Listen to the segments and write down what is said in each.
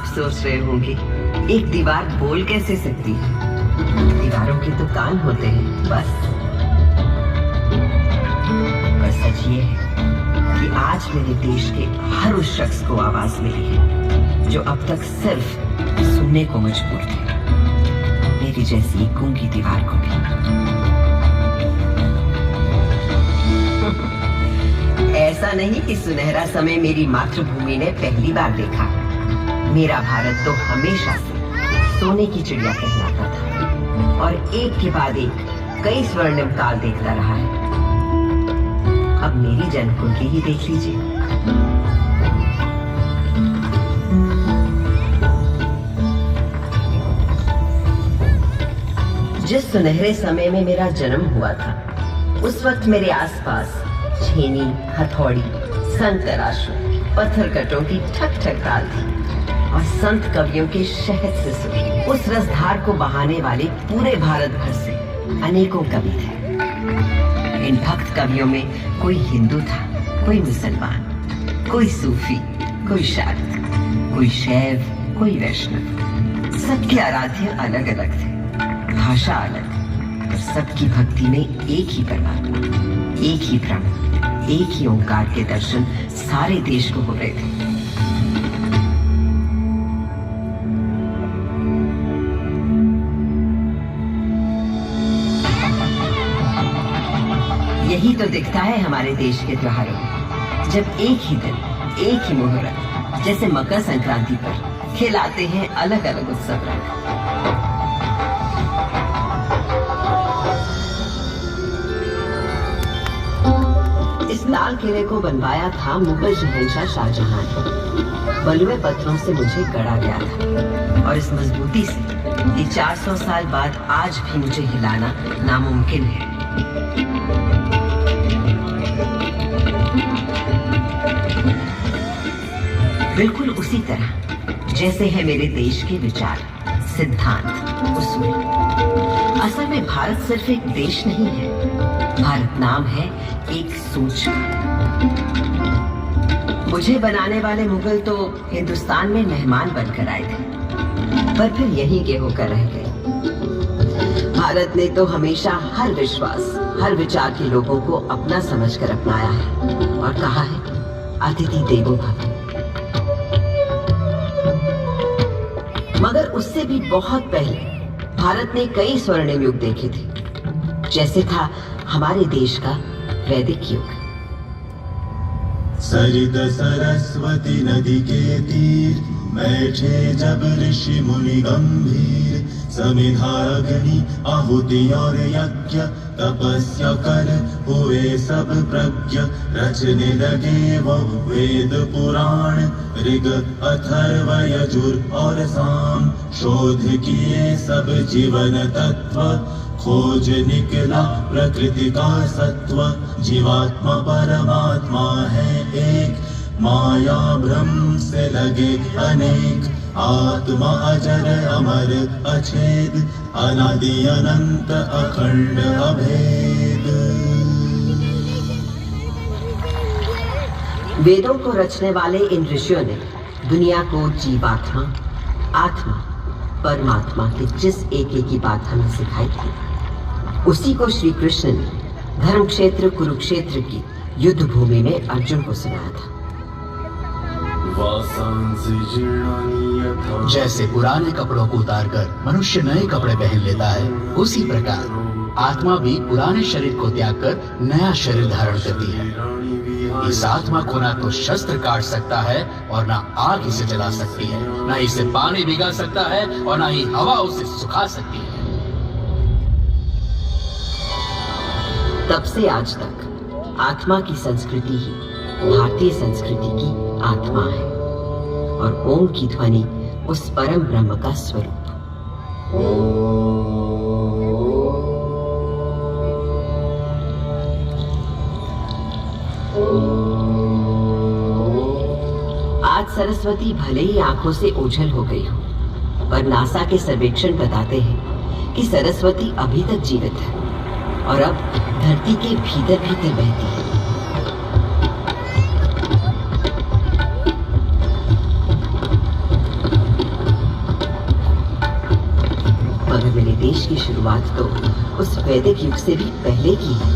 आप सोच रहे होंगे एक दीवार बोल कैसे सकती है? दीवारों के तो कान होते हैं बस। पर सच ये है कि आज मेरे देश के हर उस शख्स को आवाज मिली है जो अब तक सिर्फ सुनने को मजबूर थे, मेरी जैसी एक गूंगी दीवार को भी। ऐसा नहीं कि सुनहरा समय मेरी मातृभूमि ने पहली बार देखा। मेरा भारत तो हमेशा से सोने की चिड़िया कहलाता था और एक के बाद एक कई स्वर्णिम काल देखता रहा है। अब मेरी जन्मकुंडली ही देख लीजिए। जिस सुनहरे समय में मेरा जन्म हुआ था, उस वक्त मेरे आसपास छेनी, हथौड़ी, संत तराशू, पत्थर कटों की ठक ठक ताल थी और संत कवियों के शहद से सुनी उस रसधार को बहाने वाले पूरे भारत भर से अनेकों कवि थे। इन भक्त कवियों में कोई हिंदू था, कोई मुसलमान, कोई सूफी, कोई शाक्त, कोई शैव, कोई वैष्णव। सबके आराध्य अलग अलग थे, भाषा अलग, पर सबकी भक्ति में एक ही परमात्मा, एक ही ब्रह्म, एक ही ओंकार के दर्शन सारे देश को हो रहे थे। यही तो दिखता है हमारे देश के त्योहारों में, जब एक ही दिन, एक ही मुहूर्त, जैसे मकर संक्रांति पर खिलाते हैं अलग अलग उत्सव रंग। इस लाल किले को बनवाया था मुगल शहंशाह शाहजहां ने। बलुए पत्थरों से मुझे गढ़ा गया था और इस मजबूती से ये 400 साल बाद आज भी मुझे हिलाना नामुमकिन है। बिल्कुल उसी तरह जैसे है मेरे देश के विचार, सिद्धांत, उसूल। असल में भारत सिर्फ एक देश नहीं है, भारत नाम है एक सोच। मुझे बनाने वाले मुगल तो हिंदुस्तान में मेहमान बनकर आए थे, पर फिर यहीं के होकर रह गए। भारत ने तो हमेशा हर विश्वास, हर विचार के लोगों को अपना समझकर अपनाया है और कहा है अतिथि देवो भव। मगर उससे भी बहुत पहले भारत ने कई स्वर्णिम युग देखे थे, जैसे था हमारे देश का वैदिक युग। सरित सरस्वती नदी के तीर बैठे जब ऋषि मुनि गंभीर, समिधा अग्नि आहुति और यज्ञ तपस्या कर हुए सब प्रज्ञ, रचने लगे वो वेद पुराण ऋग अथर्व यजुर और साम, शोध किए सब जीवन तत्व, खोज निकला प्रकृति का सत्व, जीवात्मा परमात्मा है एक, माया भ्रम से लगे अनेक, आत्मा अजर अमर अछेद, अनादि अनंत अखंड अभेद। वेदों को रचने वाले इन ऋषियों ने दुनिया को जीवात्मा, आत्मा, परमात्मा की जिस एक की बात हमें सिखाई थी, उसी को श्री कृष्ण ने धर्म क्षेत्र कुरुक्षेत्र की युद्ध भूमि में अर्जुन को सुनाया था। जैसे पुराने कपड़ों को उतारकर मनुष्य नए कपड़े पहन लेता है, उसी प्रकार आत्मा भी पुराने शरीर को त्याग कर नया शरीर धारण करती है। इस आत्मा को ना तो शस्त्र काट सकता है और ना आग इसे जला सकती है, ना इसे पानी भिगा सकता है और ना ही हवा उसे सुखा सकती है। तब से आज तक आत्मा की संस्कृति ही भारतीय संस्कृति की आत्मा है और ओम की ध्वनि उस परम ब्रह्म का स्वरूप। आज सरस्वती भले ही आंखों से ओझल हो गई हो, पर नासा के सर्वेक्षण बताते हैं कि सरस्वती अभी तक जीवित है और अब धरती के भीतर भीतर बहती है। देश की शुरुआत तो उस वैदिक युग से भी पहले की है।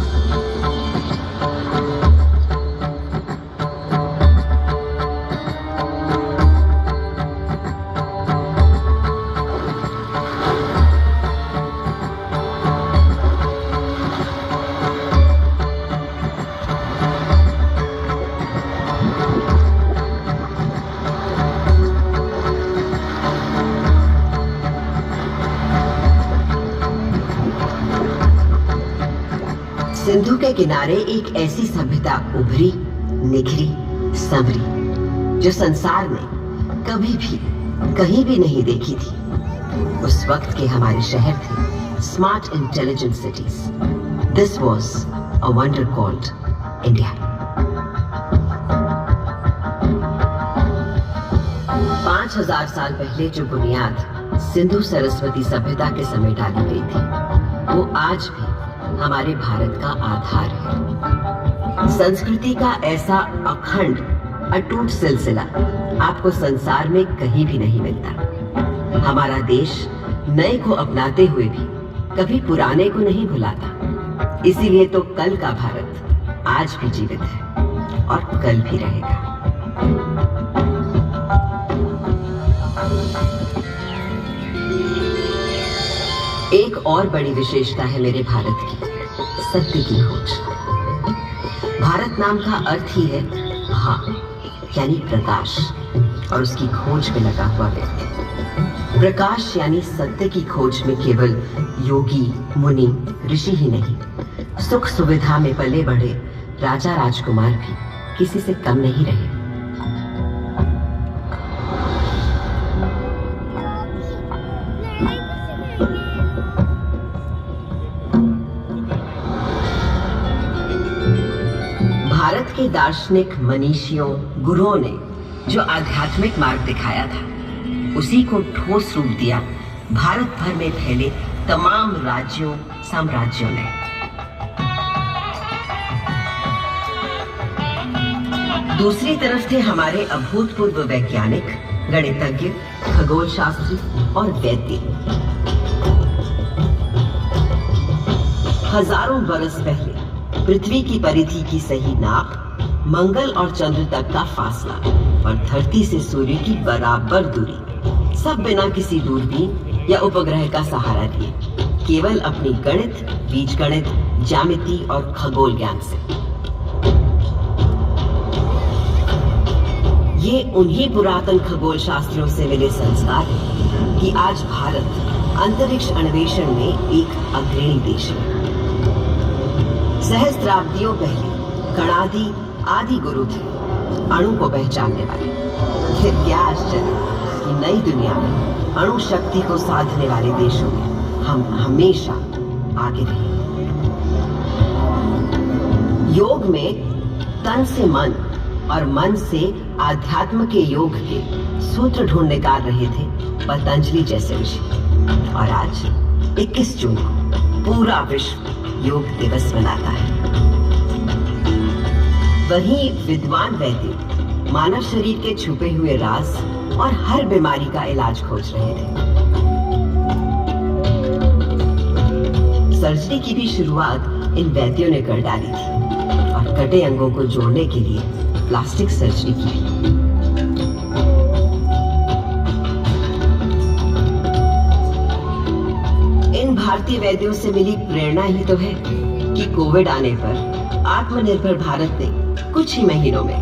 सिंधु के किनारे एक ऐसी सभ्यता उभरी, निखरी, संवरी जो संसार में कभी भी कहीं भी नहीं देखी थी। उस वक्त के हमारे शहर थे smart intelligent cities. This was a wonder called India. 5000 साल पहले जो बुनियाद सिंधु सरस्वती सभ्यता के समय डाली गई थी, वो आज भी हमारे भारत का आधार है। संस्कृति का ऐसा अखंड अटूट सिलसिला आपको संसार में कहीं भी नहीं मिलता। हमारा देश नए को अपनाते हुए भी कभी पुराने को नहीं भुलाता। इसीलिए तो कल का भारत आज भी जीवित है और कल भी रहेगा। एक और बड़ी विशेषता है मेरे भारत की, सत्य की खोज। भारत नाम का अर्थ ही है भा, यानी प्रकाश, और उसकी खोज में लगा हुआ व्यक्ति। प्रकाश यानी सत्य की खोज में केवल योगी, मुनि, ऋषि ही नहीं, सुख सुविधा में पले बढ़े राजा राजकुमार भी किसी से कम नहीं रहे। भारत के दार्शनिक मनीषियों, गुरुओं ने जो आध्यात्मिक मार्ग दिखाया था, उसी को ठोस रूप दिया भारत भर में फैले तमाम राज्यों, साम्राज्यों ने। दूसरी तरफ थे हमारे अभूतपूर्व वैज्ञानिक, गणितज्ञ, खगोल शास्त्री और वैद्य। हजारों बरस पहले पृथ्वी की परिधि की सही नाप, मंगल और चंद्र तक का फासला और धरती से सूर्य की बराबर दूरी, सब बिना किसी दूरबीन या उपग्रह का सहारा लिए, केवल अपनी गणित, बीजगणित, ज्यामिति और खगोल ज्ञान से। ये उन्हीं पुरातन खगोल शास्त्रियों से मिले संस्कार हैं कि आज भारत अंतरिक्ष अन्वेषण में एक अग्रणी देश है। सहस्त्राब्दियों पहले गणादि आदि गुरु थे अणु को पहचानने वाले। फिर क्या आश्चर्य कि नई दुनिया में अणु शक्ति को साधने वाले देशों में हम हमेशा आगे रहे। योग में तन से मन और मन से आध्यात्म के योग के सूत्र ढूंढ निकाल रहे थे पतंजलि जैसे ऋषि। और आज 21 जून को पूरा विश्व योग दिवस मनाता है। वहीं विद्वान वैद्य मानव शरीर के छुपे हुए राज और हर बीमारी का इलाज खोज रहे थे। सर्जरी की भी शुरुआत इन वैद्यों ने कर डाली थी और कटे अंगों को जोड़ने के लिए प्लास्टिक सर्जरी की भी। इन भारतीय वैद्यों से मिली प्रेरणा ही तो है कि कोविड आने पर आत्मनिर्भर भारत ने कुछ ही महीनों में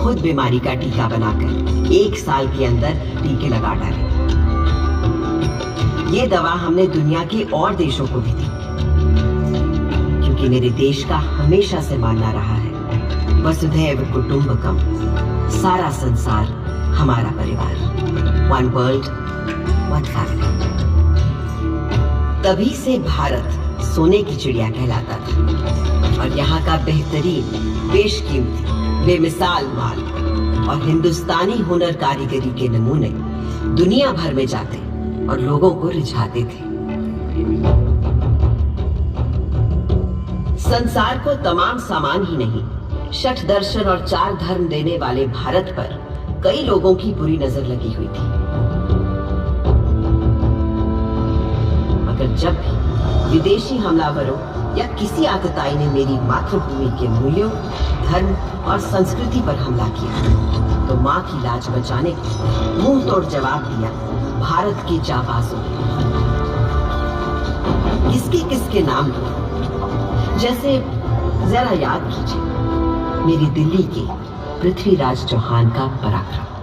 खुद बीमारी का टीका बनाकर 1 साल के अंदर टीके लगा डाले। ये दवा हमने दुनिया के और देशों को भी दी, क्योंकि मेरे देश का हमेशा से मानना रहा है वसुधैव कुटुंबकम, सारा संसार हमारा परिवार, वन वर्ल्ड वन फैमिली। तभी से भारत सोने की चिड़िया कहलाता था और यहाँ का बेहतरीन, बेशकीमती, बेमिसाल माल और हिंदुस्तानी हुनर कारीगरी के नमूने दुनिया भर में जाते और लोगों को रिझाते थे। संसार को तमाम सामान ही नहीं, शठ दर्शन और 4 धर्म देने वाले भारत पर कई लोगों की बुरी नजर लगी हुई थी। मगर जब भी विदेशी हमलावरों या किसी आतताई ने मेरी मातृभूमि के मूल्यों, धर्म और संस्कृति पर हमला किया तो मां की लाज बचाने को मुंह तोड़ जवाब दिया भारत के जाबाजों ने। किसके नाम लो, जैसे जरा याद कीजिए मेरी दिल्ली के पृथ्वीराज चौहान का पराक्रम।